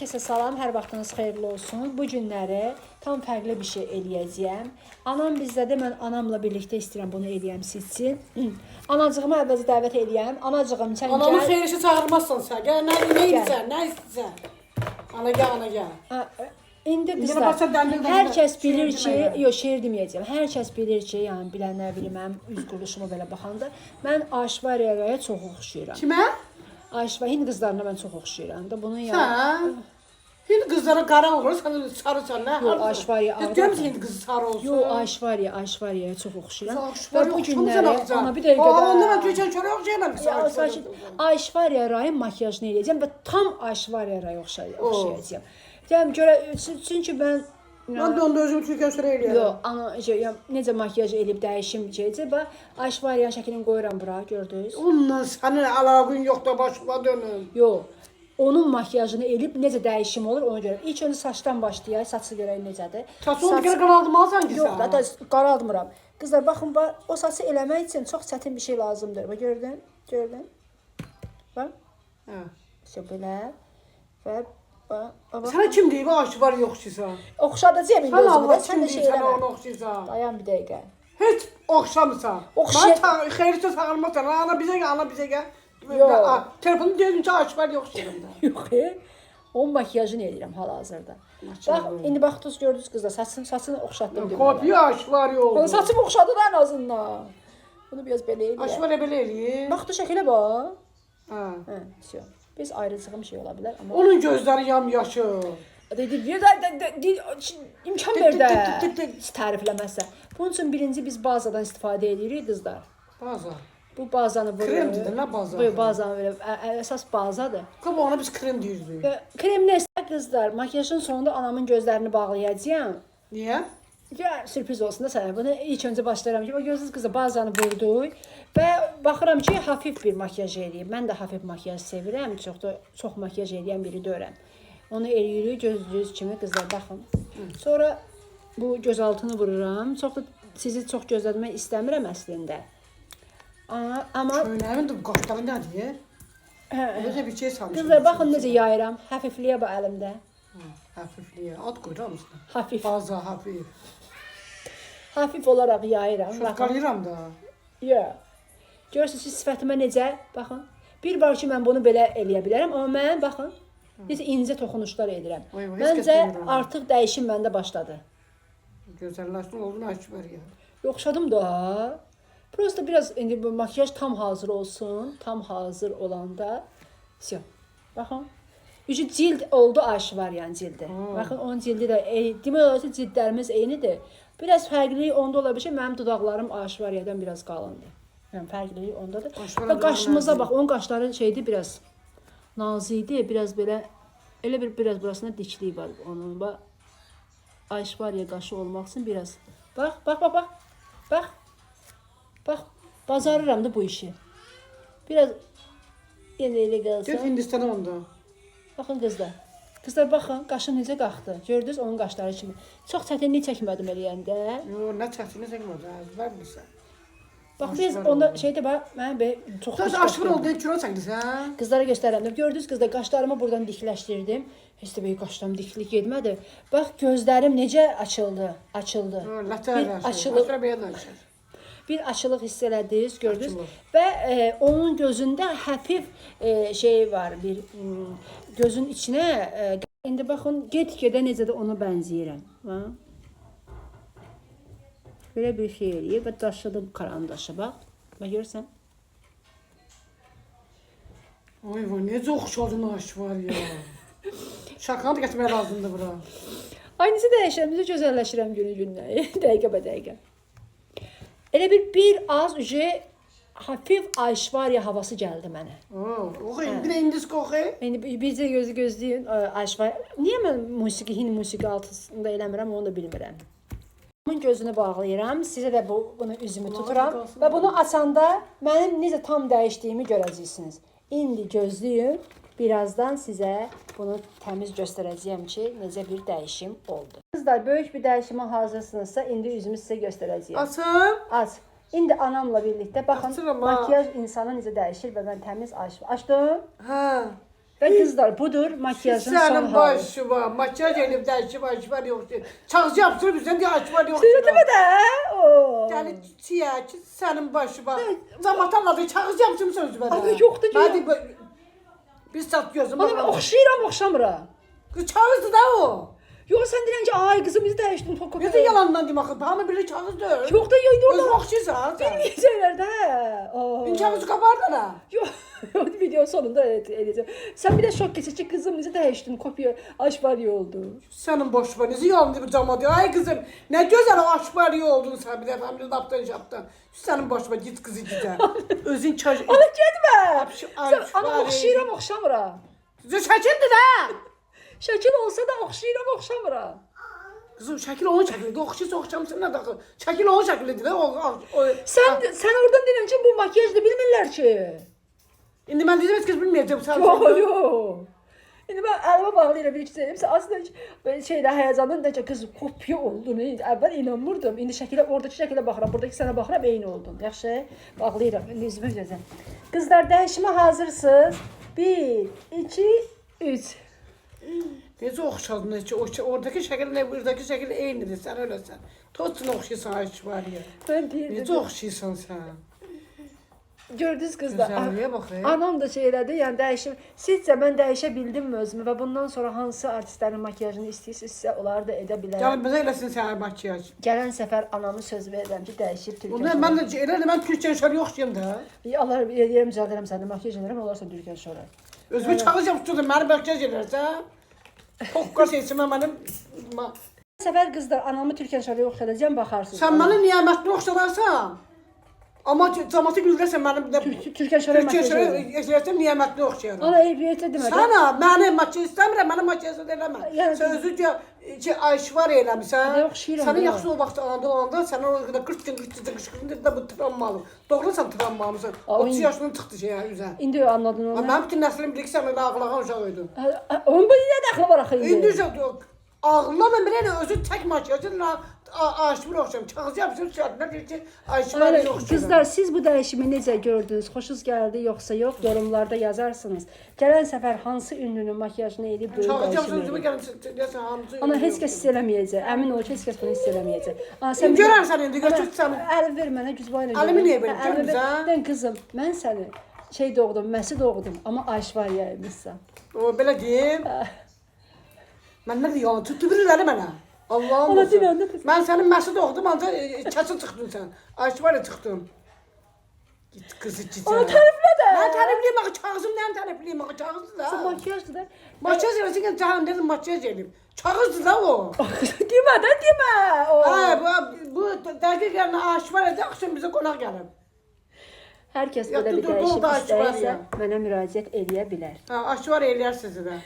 Herkese salam, hər vaxtınız xeyirli olsun. Bu günləri tam fərqli bir şey eləyəcəyəm. Anam bizdədir, mən anamla birlikdə istəyirəm bunu eləyəm siz üçün. Anacığımı əvvəlcə dəvət eləyəm. Anacığım, sən Anamı gəl. xeyirişə çağırmazsan sən. Gəl, nə istəyirsən, nə istəyirsən? Ana gəl. İndi İndi qızlar, başa dəmir hər kəs bilir şeir ki, deməyəm. yox şeir deməyəcəm. Hər kəs bilir ki, yəni bilənlər bilir mənim üz quruluşuma belə baxanda, mən Aşvariyaya çox oxşayıram. Kimə? Hind qızlarına mən çox oxşayıram da bunun Sən? Hind qızlara qara olur, sən sarısan, nə? Yox, Aşvariya. Görmüsən Hind qızı sarı olsun? Yox, Aşvariyaya çox oxşayıram. Və bu günləri ana bir dəqiqə onda mən Türkçə çörək oxşayıram ki, Ya sakit. Aşvariya rayın makyajını eləyəcəm və tam Aşvariya raya oxşayacağam. Deyəm görə çünki mən Mən də onda özüm Türkçə çörək eləyirəm. Yox, ana necə makyaj elib dəyişim şeycə və Aşvariyanın şəklini qoyuram bura, gördünüz? Onunla sənin əlaqən yoxdur, başıma dönüm. Yox. Onun makyajını elib necə dəyişim olur ona görə. İlk öncə saçdan başlayaq, saçı görək necədir. Saçı onu görə qaraldırmalısan ki sən. Yox, da qaraldmıram. Qızlar baxın, o saçı eləmək üçün çox çətin bir şey lazımdır. Bax gördün? Gördün? Bax. Hə. İşte belə və Sənə kim deyib Aşvar yoxşusan? oxşadacağam indi Sən özümü Allah də. kim Sən də deyib şey sənə eləmə. onu oxşusan? Dayan bir dəqiqə. Heç oxşamısan. Mən xeyircə çağırmasan, ana bizə gəl. Yox. Telefonu dedim ki, Aşvar yoxşuyam da. Yox, onun makyajını edirəm hal-hazırda. Bax, indi baxdınız, gördünüz qızlar, saçını oxşatdım dedim. Kopya Aşvar yox. Onun saçımı oxşadı da ən azından. Bunu biraz belə eləyək. Aşvar belə eləyir. Baxdı şəkilə bax. Hə. Всё. Biz ayrıcığım şey ola bilər amma Onun gözləri yamyaşıl. dedi imkan ver də tərifləməzsə. Bunun üçün birinci biz bazadan istifadə edirik qızlar. Baza. Bu bazanı vururuq. Kremdir nə baza? Bu bazanı belə əsas bazadır. Qıb ona biz krem deyirdik. Krem nəsə qızlar, makyajın sonunda anamın gözlərini bağlayacağam. Niyə? Ya sürpriz olsun da sənə. Bunu ilk öncə başlayıram ki, gözünüz qızı bazanı vurduq və baxıram ki, hafif bir makyaj eləyib. Mən də hafif makyaj sevirəm, çox makyaj eləyən biri deyirəm. Onu eləyirik göz kimi qızlar baxın. Sonra bu göz altını vururam. Çox da sizi çox gözlətmək istəmirəm əslində. Amma Köynəyin də qaşları nədir? Necə bir şey salmışam. qızlar baxın necə yayıram. Hafifliyə bax əlimdə. Hafifliyə. Ad qoyuram üstünə. Hafif. Baza hafif. Hafif olaraq yayıram. Şokalayıram da. Yox. Görürsünüz siz sifətimə necə? Baxın. Bir var ki, mən bunu belə eləyə bilərəm, amma mən baxın, necə incə toxunuşlar edirəm. Məncə artıq dəyişim məndə başladı. Gözəlləşsin oldu Aşvar ya. Yoxşadım da. Prosta biraz indi bu makyaj tam hazır olsun. Tam hazır olanda всё. Baxın. Ücü cild oldu Aşvaryan cildi. Baxın onun cildi də demək olar ki, cildlərimiz eynidir. Biraz fərqlilik onda ola bilər. Mənim dodaqlarım Aşvaryadan biraz qalındır. Yəni fərqlilik ondadır. Və qaşımıza bax, onun qaşları şeydi biraz nazik idi, biraz belə elə bir biraz burasında diklik var onun. Bax Aşvarya qaşı olmaq üçün biraz. Bax. Bax, bazarıram da bu işi. Biraz yenə elə qalsa. Get Hindistana onda. Baxın qızlar. Qızlar baxın, qaşım necə qalxdı. Gördünüz onun qaşları kimi. Çox çətinlik çəkmədim eləyəndə. Yox, nə çətinlik çəkmədi. Vermirsən. Bax biz onda şeydə bax, mən çox Sən Aşvar oldu, kilo çəkdisən? qızlara göstərəndə. Gördünüz qızlar, qaşlarımı buradan dikləşdirdim. Heç də belə qaşlarım diklik getmədi. Bax gözlərim necə açıldı. Bir açılıq hiss elədiniz, gördünüz. Və onun gözündə həfif şey var, bir gözün içinə indi baxın get-gedə necə də ona bənzəyirəm. Belə bir şey eləyir və daşıdım karandaşı bax. Bax görürsən? Ay vay, necə oxşadın Aşvar ya. Şakanı da gətirmək lazımdır bura. Aynısı dəyişirəm, necə gözəlləşirəm günü-gündən. Dəqiqə bə dəqiqə. Elə bir az hafif Aşvarya havası gəldi mənə. Oxu, indisko oxu. İndi bizə gözləyin Aşvarya. Niyə mən Hind musiqi altında eləmirəm, onu da bilmirəm. Bunun gözünü bağlayıram. Sizə də bunu üzümü tuturam və bunu açanda mənim necə tam dəyişdiyimi görəcəksiniz. İndi gözləyin. Birazdan sizə bunu təmiz göstərəcəyəm ki, necə bir dəyişim oldu. Qızlar, böyük bir dəyişimə hazırsınızsa, indi üzümü sizə göstərəcəyəm. Açın. Aç. İndi anamla birlikdə baxın, Açıram, makyaj insana necə dəyişir və mən təmiz açdım. Hə. Və qızlar, budur makyajın son Sənin halı. başı var. Makyaj elib dəyişib aşvar yoxdur. Çağız yapsın bizdən deyə aşvar yoxdur. Sürətimi də. Oo. Yəni çiyə ki sənin başı var. Zamatanla da çağız yapsın söz mənə. Ama yoxdur ki. Hadi biz sat gözüm. Bana mən oxşayıram, oxşamıram. Kız çağızdı da o. Yox, sən deyirən ki, ay qızım bizi dəyişdin, toka. Ne de yalandan deyim axı. Hamı bilir çağızdır. Yox da yox, Öz yox. oxşayırsan sən. Bilməyəcəklər də. İn çağızı qabardı da. Yox, video sonunda edəcəm. Sən bir də şok keçir ki, qızım bizi dəyişdin, kopya aşvari oldu. Sənin boş var. Necə yalan deyib cama deyir. Ay qızım, nə gözəl o aşbariyə oldun sən bir dəfə. Bir lapdan şapdan. Sənin boş var. Git qızı gidə. Özün çaj. Ana getmə. Ay, Ana oxşayıram, oxşamıram. Şəkildir də. Şəkil olsa da oxşayıram, oxşamıram. Qızım şəkil onun şəklidir. Oxşayırsa oxşamsın nə daxı. Şəkil onun şəklidir də. Sən oradan deyirəm ki, bu makyajda bilmirlər ki. İndi mən deyəcəm heç kəs bilməyəcəm sən. Yox, yox. İndi mən əlimə bağlayıram bir iki deyirəm. Aslında şeydə həyəcandan da ki, qız kopya oldun. Əvvəl inanmırdım. İndi şəkilə, oradakı şəkilə baxıram, buradakı sənə baxıram, eyni oldun. Yaxşı, bağlayıram. İndi üzümü görəcəm. Qızlar, dəyişimə hazırsınız. 1, 2, 3. Necə oxşadın heç oradakı şəkillə buradakı şəkil eynidir. Sən öləsən. Tozsun oxşayırsan aşbariyə. Mən deyirdim. Necə oxşayırsan sən? Gördünüz qızlar. Gözəlliyə bax. Anam da şey elədi, yəni dəyişim. Sizcə mən dəyişə bildimmi özümü və bundan sonra hansı artistlərin makyajını istəyirsinizsə, onları da edə bilərəm. Gəlin bizə eləsin sənə makyaj. Gələn səfər anamı söz verirəm ki, dəyişib Türkiyə. Onu mən də elədim, mən Türkiyə şöyle yoxşuyum da. Allah yerim düzəldirəm səndə makyaj edirəm, olarsa Türkiyə şöyle. Özümü çağız yapışdırdım, məni makyaj elərsən. Tokka şeysin mənim. Səfər qızlar, anamı Türkiyə şöyle yoxlayacağam, baxarsınız. Sən məni niyamətli oxşadarsan. Amma cəmatı güldürəsən mənim də Türkiyə şöyle Türkiyə makyaj şöyle edirəm. elərsən niyamətli oxşayaram. Ana eybiyyətlə demədim. Sana məni makyaj istəmirəm, mənə makyaj eləmə. Yəni- Sən özü ki ayşvar eləmisən. Hə, oxşayıram Sənin da. yaxşı o vaxt olanda sən orada 40 gün qışqırın da bu travmalı. Doğrusan travmamısan. 30 yaşından çıxdı şey üzə. İndi anladın onu. Mənim bütün nəslim bilir ki, sən elə ağlağan uşaq idin. Onun bu nə dəxli var axı İndi ağlama belə özü tək makyajla aşmır oxşam. Çağız yapsın şərtlər deyir ki, ayşvar Yəni, oxşayır. qızlar, siz bu dəyişimi necə gördünüz? Xoşunuz gəldi yoxsa yox? Yorumlarda yazarsınız. Gələn səfər hansı ünlünün makyajını edib böyük Çağız dəyişim yapsın üzümə edib? gəlin deyəsən hamısı. Ana heç kəs hiss eləməyəcək. Əmin ol ki, heç kəs bunu hiss eləməyəcək. Ana sən Görərsən indi götür sən. Əlim ver mənə güzbayla. Əlimi niyə verim? Görmüsən? Dən qızım, mən səni şey doğdum, məsi doğdum, amma Ayşvariyə imişsən. O belə deyim. Mən nə deyim? Tutdu biriləri mənə. Allah'ım Ana olsun. deyirəm, nə pis. Mən sənin məsi doğdum, ancaq kəsi çıxdın sən. Ayşvarya çıxdın. Git qızı git. Ana təriflə də. Mən tərifliyim axı, kağızım nə tərifliyim axı, kağızdır da. Sən makyajdır da. Makyaj eləsin ki, cahan dedim makyaj eləyim. Kağızdır da o. Demə də, demə. Hə, bu dəqiq yerine Ayşvarya axşam bizə qonaq gəlib. Hər kəs belə Yatdı, bir durdu, dəyişim o da istəyirsə, Ayşvariya. mənə müraciət edə bilər. Hə, Ayşvarya eləyər sizi də.